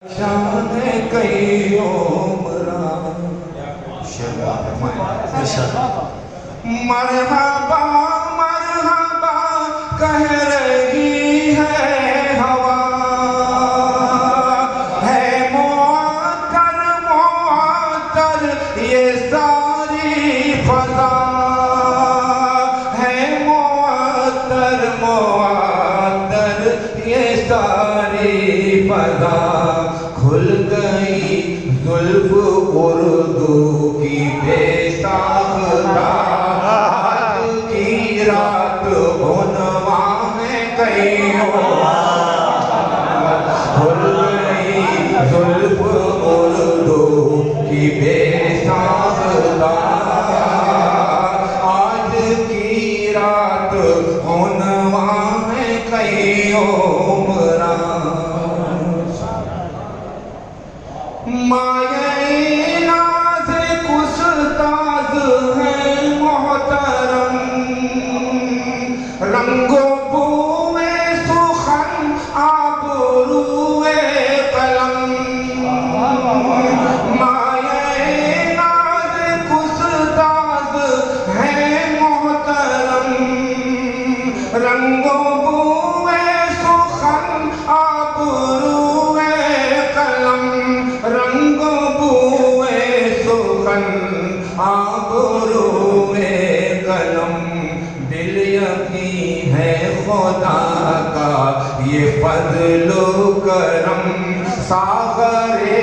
शान कई उम्रा मरहबा मरहबा कह रही है हवा, है मुअत्तर मुअत्तर ये सारी फजा, है मुअत्तर मुअत्तर ये सारी फजा। खुल गई जुल्फ उर्दू की बेसाख्ता, आज की रात उन्वा है कईयों। खुल गई जुल्फ उर्दू की बेसाख्ता, आज की रात उन्वा है कईयों। माये नाज़ कुस्ताज़ है मोहतरम, रंगो बूए सुखन आबरूए कलम। माये नाज़ कुस्ताज़ है मोहतरम, रंगो बूए सुखन आबरूए कलम। रंगो बुए सुखन आबरूए कलम। दिल यकीन है खुदा का ये फज़्ल करम, सागरे